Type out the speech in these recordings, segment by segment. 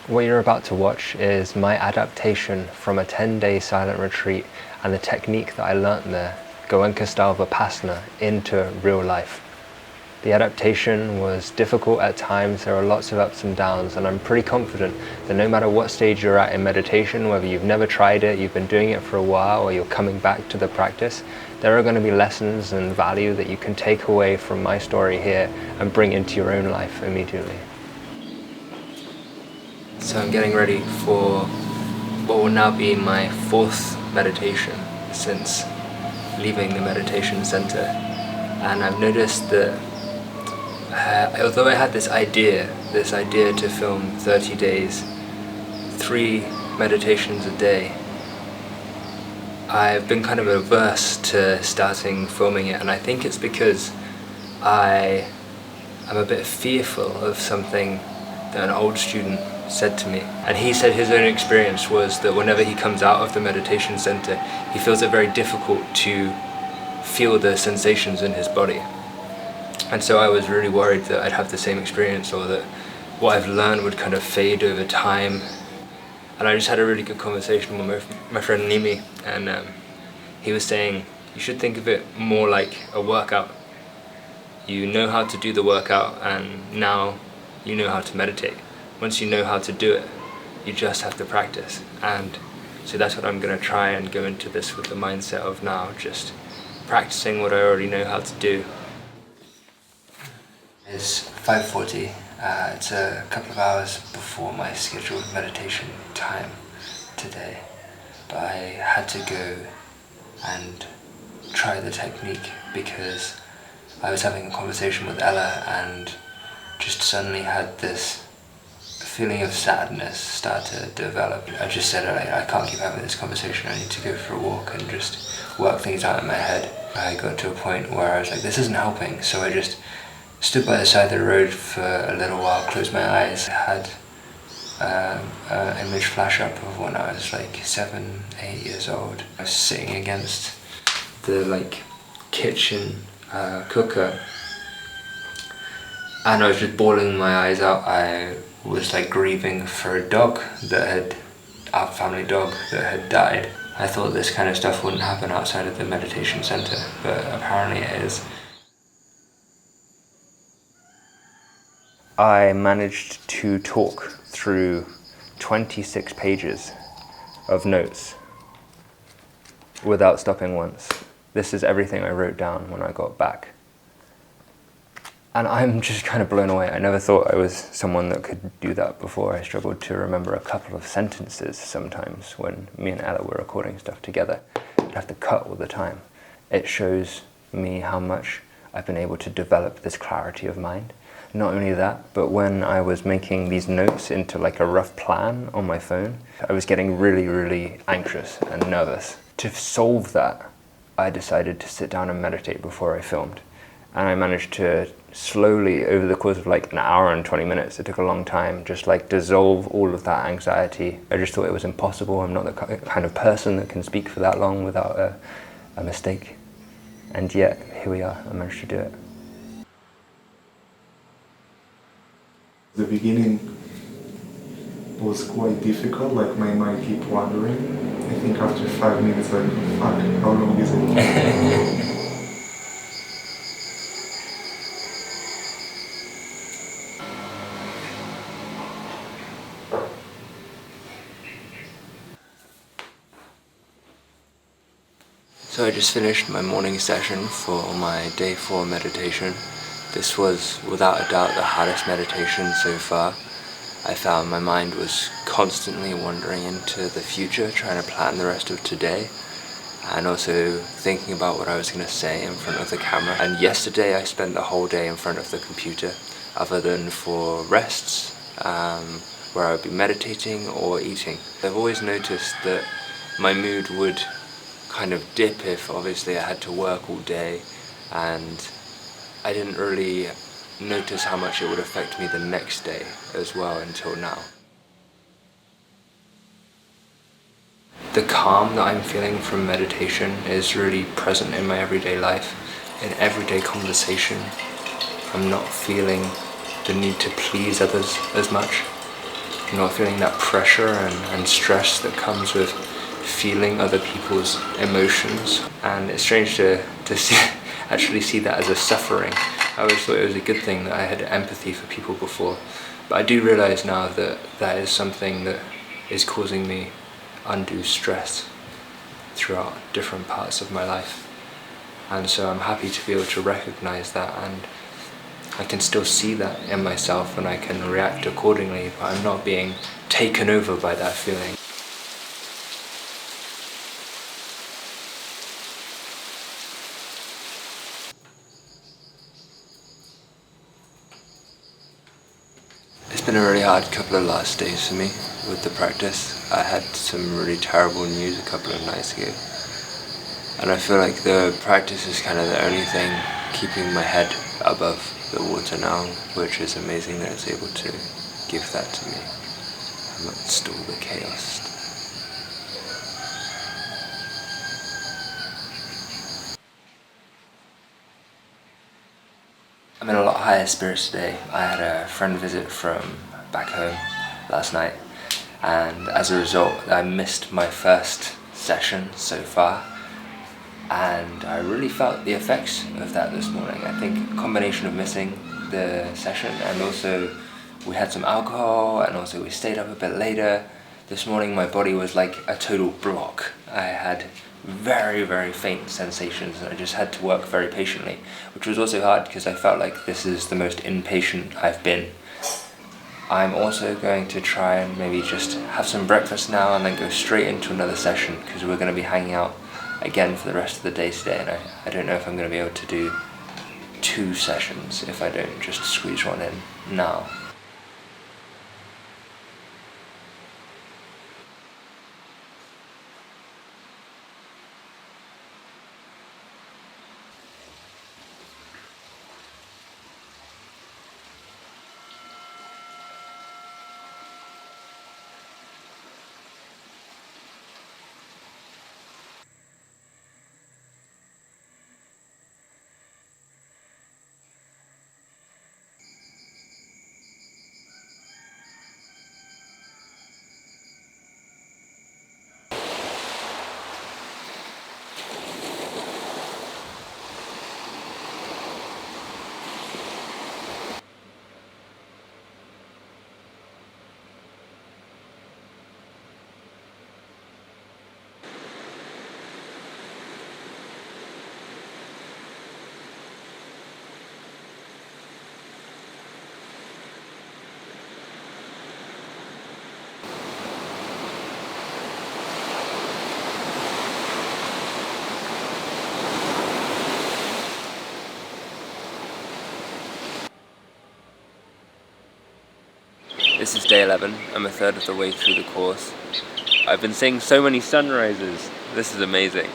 What you're about to watch is my adaptation from a 10-day silent retreat and the technique that I learnt there, Goenka style Vipassana, into real life. The adaptation was difficult at times, there are lots of ups and downs, and I'm pretty confident that no matter what stage you're at in meditation, whether you've never tried it, you've been doing it for a while, or you're coming back to the practice, there are going to be lessons and value that you can take away from my story here and bring into your own life immediately. So I'm getting ready for what will now be my 4th meditation since leaving the meditation center. And I've noticed that although I had this idea to film 30 days, 3 meditations a day, I've been kind of averse to starting filming it, and I think it's because I am a bit fearful of something that an old student said to me. And he said his own experience was that whenever he comes out of the meditation center, he feels it very difficult to feel the sensations in his body. And so I was really worried that I'd have the same experience, or that what I've learned would kind of fade over time. And I just had a really good conversation with my friend Nimi, and he was saying, you should think of it more like a workout. You know how to do the workout, and now you know how to meditate. Once you know how to do it, you just have to practice. And so that's what I'm going to try and go into this with the mindset of now, just practicing what I already know how to do. It's 5:40. It's a couple of hours before my scheduled meditation time today, but I had to go and try the technique because I was having a conversation with Ella and just suddenly had this feeling of sadness start to develop. I just said, I can't keep having this conversation, I need to go for a walk and just work things out in my head. I got to a point where I was like, this isn't helping, so I just stood by the side of the road for a little while, closed my eyes. I had an image flash up of when I was like 7, 8 years old. I was sitting against the kitchen cooker, and I was just bawling my eyes out. I was grieving for a dog our family dog that had died. I thought this kind of stuff wouldn't happen outside of the meditation center, but apparently it is. I managed to talk through 26 pages of notes without stopping once. This is everything I wrote down when I got back. And I'm just kind of blown away. I never thought I was someone that could do that before. I struggled to remember a couple of sentences sometimes when me and Ella were recording stuff together. I'd have to cut all the time. It shows me how much I've been able to develop this clarity of mind. Not only that, but when I was making these notes into a rough plan on my phone, I was getting really, really anxious and nervous. To solve that, I decided to sit down and meditate before I filmed. And I managed to slowly, over the course of an hour and 20 minutes, it took a long time, just dissolve all of that anxiety. I just thought it was impossible. I'm not the kind of person that can speak for that long without a mistake. And yet, here we are, I managed to do it. The beginning was quite difficult, my mind kept wandering. I think after 5 minutes, fuck, how long is it? So I just finished my morning session for my day 4 meditation. This was without a doubt the hardest meditation so far. I found my mind was constantly wandering into the future, trying to plan the rest of today, and also thinking about what I was going to say in front of the camera. And yesterday I spent the whole day in front of the computer, other than for rests, where I would be meditating or eating. I've always noticed that my mood would kind of dip if obviously I had to work all day, and I didn't really notice how much it would affect me the next day as well until now. The calm that I'm feeling from meditation is really present in my everyday life. In everyday conversation, I'm not feeling the need to please others as much. not feeling that pressure and stress that comes with feeling other people's emotions. And it's strange to actually see that as a suffering. I always thought it was a good thing that I had empathy for people before, but I do realize now that that is something that is causing me undue stress throughout different parts of my life. And so I'm happy to be able to recognize that, and I can still see that in myself and I can react accordingly, but I'm not being taken over by that feeling. It's been a really hard couple of last days for me with the practice. I had some really terrible news a couple of nights ago, and I feel like the practice is kind of the only thing keeping my head above the water now, which is amazing that it's able to give that to me amidst all the chaos. I'm in a lot higher spirits today. I had a friend visit from back home last night, and as a result I missed my first session so far, and I really felt the effects of that this morning. I think a combination of missing the session, and also we had some alcohol, and also we stayed up a bit later. This morning my body was like a total block. I had very, very faint sensations, and I just had to work very patiently, which was also hard because I felt like this is the most impatient I've been. I'm also going to try and maybe just have some breakfast now and then go straight into another session, because we're going to be hanging out again for the rest of the day today, and I don't know if I'm going to be able to do 2 sessions if I don't just squeeze one in now. This is day 11, I'm a third of the way through the course. I've been seeing so many sunrises, this is amazing.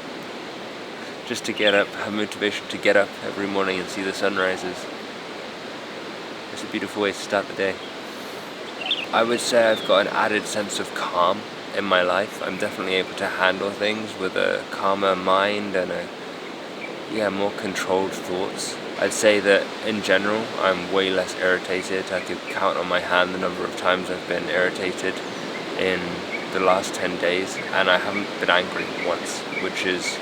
Just to get up, have motivation to get up every morning and see the sunrises. It's a beautiful way to start the day. I would say I've got an added sense of calm in my life. I'm definitely able to handle things with a calmer mind and more controlled thoughts. I'd say that in general I'm way less irritated. I could count on my hand the number of times I've been irritated in the last 10 days, and I haven't been angry once, which is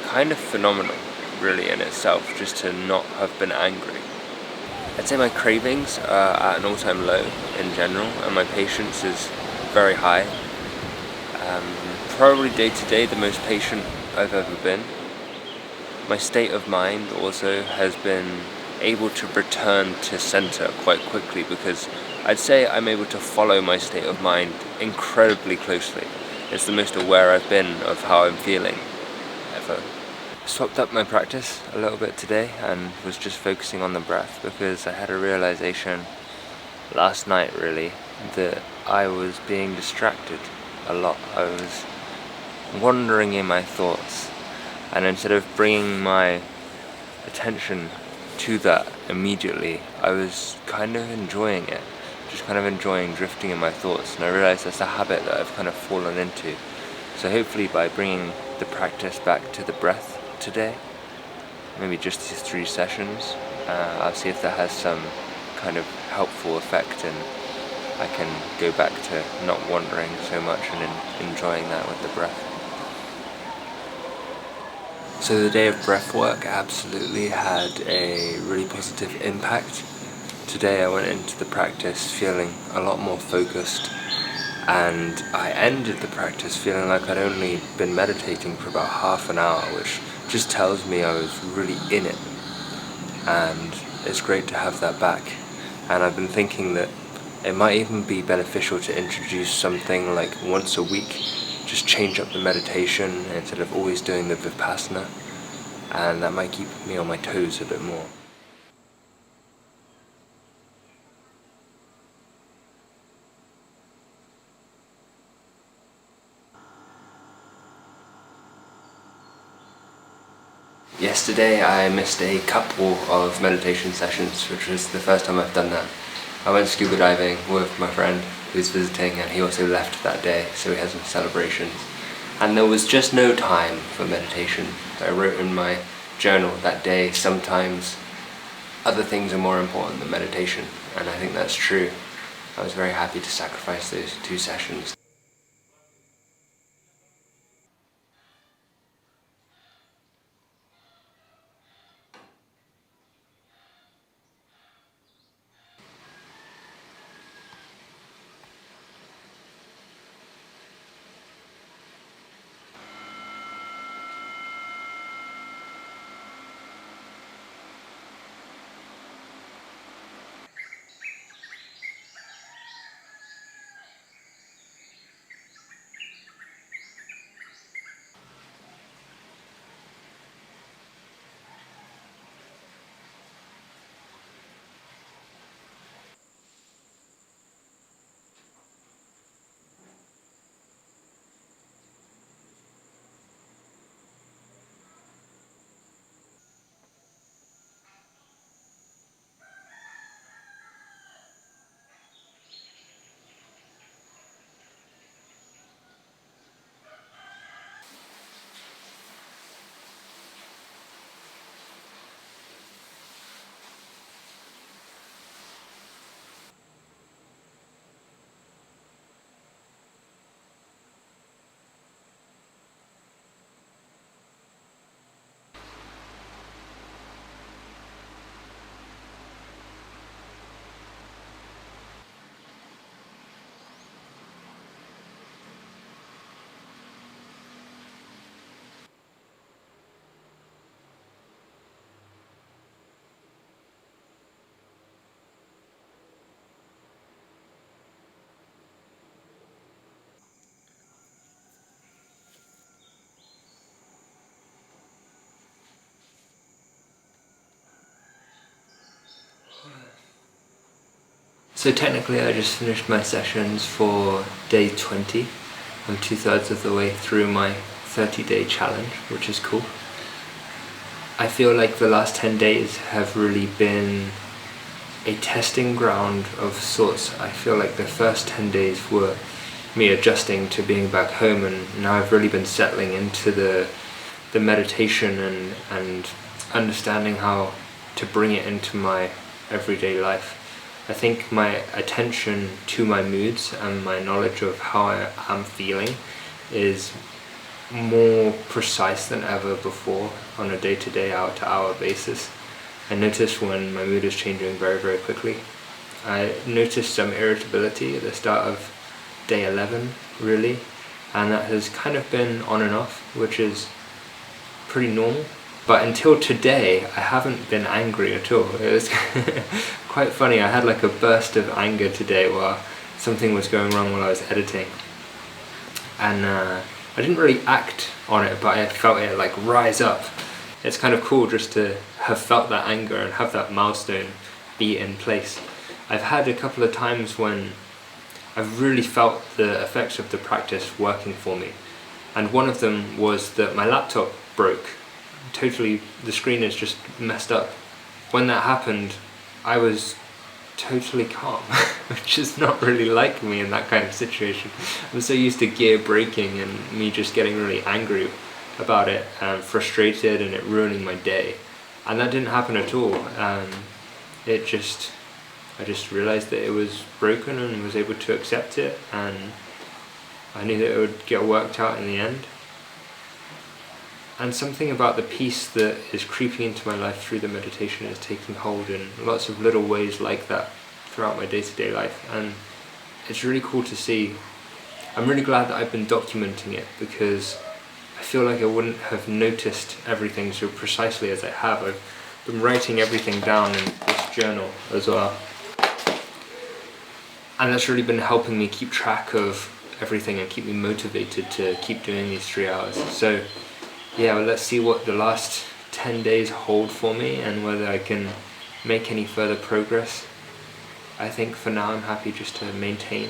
kind of phenomenal really in itself, just to not have been angry. I'd say my cravings are at an all-time low in general, and my patience is very high. Probably day to day the most patient I've ever been. My state of mind also has been able to return to center quite quickly, because I'd say I'm able to follow my state of mind incredibly closely. It's the most aware I've been of how I'm feeling ever. Swapped up my practice a little bit today and was just focusing on the breath, because I had a realization last night really that I was being distracted a lot. I was wandering in my thoughts, and instead of bringing my attention to that immediately, I was kind of enjoying it, just kind of enjoying drifting in my thoughts, and I realized that's a habit that I've kind of fallen into. So hopefully by bringing the practice back to the breath today, maybe just these 3 sessions, I'll see if that has some kind of helpful effect in I can go back to not wandering so much and enjoying that with the breath. So the day of breath work absolutely had a really positive impact. Today I went into the practice feeling a lot more focused, and I ended the practice feeling like I'd only been meditating for about half an hour, which just tells me I was really in it, and it's great to have that back. And I've been thinking that it might even be beneficial to introduce something like once a week, just change up the meditation instead of always doing the Vipassana, and that might keep me on my toes a bit more. Yesterday I missed a couple of meditation sessions, which was the first time I've done that. I went scuba diving with my friend who's visiting, and he also left that day, so we had some celebrations. And there was just no time for meditation. I wrote in my journal that day, sometimes other things are more important than meditation, and I think that's true. I was very happy to sacrifice those 2 sessions. So technically I just finished my sessions for day 20. I'm 2/3 of the way through my 30-day challenge, which is cool. I feel like the last 10 days have really been a testing ground of sorts. I feel like the first 10 days were me adjusting to being back home, and now I've really been settling into the meditation and understanding how to bring it into my everyday life. I think my attention to my moods and my knowledge of how I am feeling is more precise than ever before on a day-to-day, hour-to-hour basis. I notice when my mood is changing very, very quickly. I noticed some irritability at the start of day 11, really, and that has kind of been on and off, which is pretty normal. But until today, I haven't been angry at all. It was quite funny. I had like a burst of anger today while something was going wrong while I was editing. And I didn't really act on it, but I felt it like rise up. It's kind of cool just to have felt that anger and have that milestone be in place. I've had a couple of times when I've really felt the effects of the practice working for me. And one of them was that my laptop broke. Totally, the screen is just messed up. When that happened, I was totally calm, which is not really like me in that kind of situation. I'm so used to gear breaking and me just getting really angry about it and frustrated and it ruining my day. And that didn't happen at all. I I just realized that it was broken and was able to accept it, and I knew that it would get worked out in the end. And something about the peace that is creeping into my life through the meditation is taking hold in lots of little ways like that throughout my day-to-day life, and it's really cool to see. I'm really glad that I've been documenting it, because I feel like I wouldn't have noticed everything so precisely as I have. I've been writing everything down in this journal as well, and that's really been helping me keep track of everything and keep me motivated to keep doing these 3 hours. So yeah, well, let's see what the last 10 days hold for me and whether I can make any further progress. I think for now I'm happy just to maintain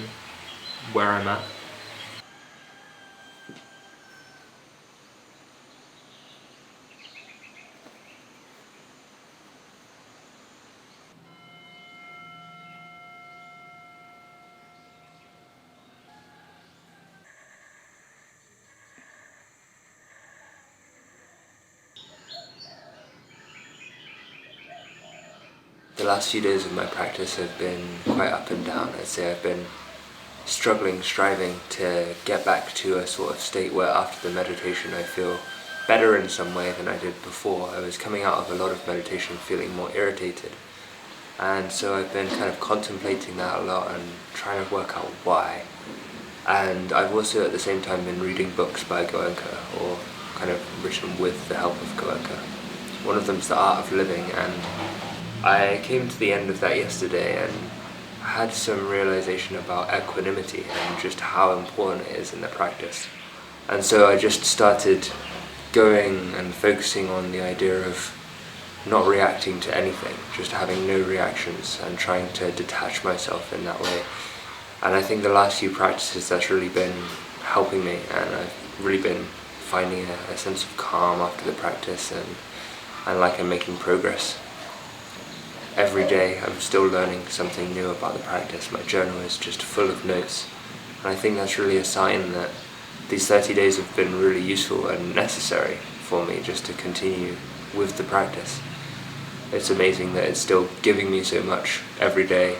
where I'm at. The last few days of my practice have been quite up and down. I'd say I've been striving to get back to a sort of state where after the meditation I feel better in some way than I did before. I was coming out of a lot of meditation feeling more irritated, and so I've been kind of contemplating that a lot and trying to work out why. And I've also at the same time been reading books by Goenka, or kind of written with the help of Goenka. One of them's The Art of Living, and I came to the end of that yesterday and had some realization about equanimity and just how important it is in the practice. And so I just started going and focusing on the idea of not reacting to anything, just having no reactions and trying to detach myself in that way. And I think the last few practices that's really been helping me, and I've really been finding a sense of calm after the practice, and like I'm making progress. Every day I'm still learning something new about the practice. My journal is just full of notes, and I think that's really a sign that these 30 days have been really useful and necessary for me just to continue with the practice. It's amazing that it's still giving me so much every day,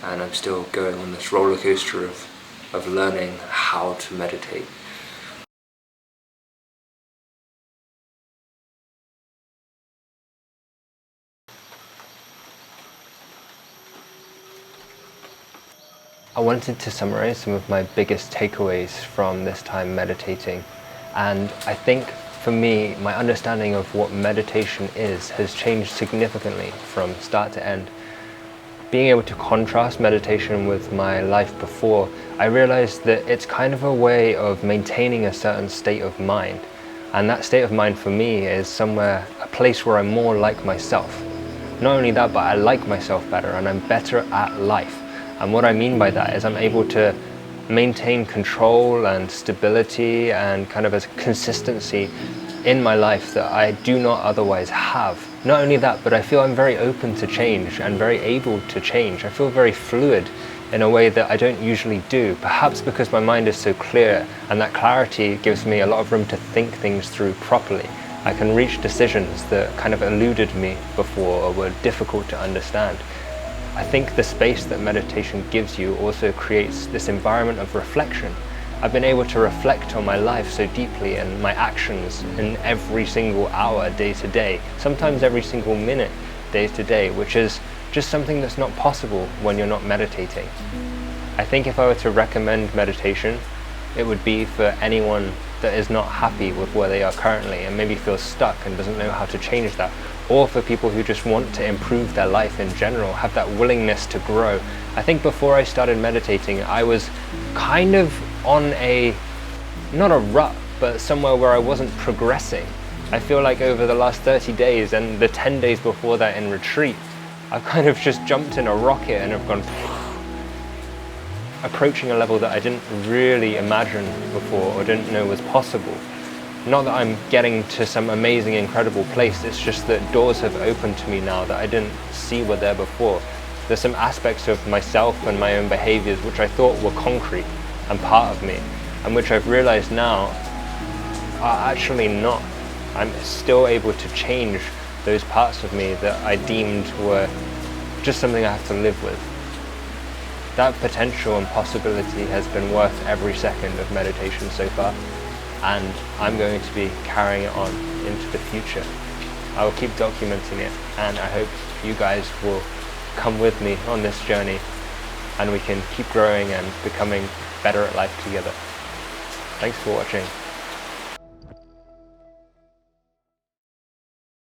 and I'm still going on this roller coaster of learning how to meditate. I wanted to summarize some of my biggest takeaways from this time meditating, and I think for me, my understanding of what meditation is has changed significantly from start to end. Being able to contrast meditation with my life before, I realized that it's kind of a way of maintaining a certain state of mind, and that state of mind for me is somewhere, a place where I'm more like myself. Not only that, but I like myself better and I'm better at life. And what I mean by that is I'm able to maintain control and stability and kind of a consistency in my life that I do not otherwise have. Not only that, but I feel I'm very open to change and very able to change. I feel very fluid in a way that I don't usually do, perhaps because my mind is so clear, and that clarity gives me a lot of room to think things through properly. I can reach decisions that kind of eluded me before or were difficult to understand. I think the space that meditation gives you also creates this environment of reflection. I've been able to reflect on my life so deeply and my actions in every single hour, day to day, sometimes every single minute, day to day, which is just something that's not possible when you're not meditating. I think if I were to recommend meditation, it would be for anyone that is not happy with where they are currently and maybe feels stuck and doesn't know how to change that, or for people who just want to improve their life in general, have that willingness to grow. I think before I started meditating, I was kind of on not a rut, but somewhere where I wasn't progressing. I feel like over the last 30 days and the 10 days before that in retreat, I've kind of just jumped in a rocket and have gone approaching a level that I didn't really imagine before or didn't know was possible. Not that I'm getting to some amazing, incredible place, it's just that doors have opened to me now that I didn't see were there before. There's some aspects of myself and my own behaviors which I thought were concrete and part of me, and which I've realized now are actually not. I'm still able to change those parts of me that I deemed were just something I have to live with. That potential and possibility has been worth every second of meditation so far, and I'm going to be carrying it on into the future. I will keep documenting it, and I hope you guys will come with me on this journey, and we can keep growing and becoming better at life together. Thanks for watching.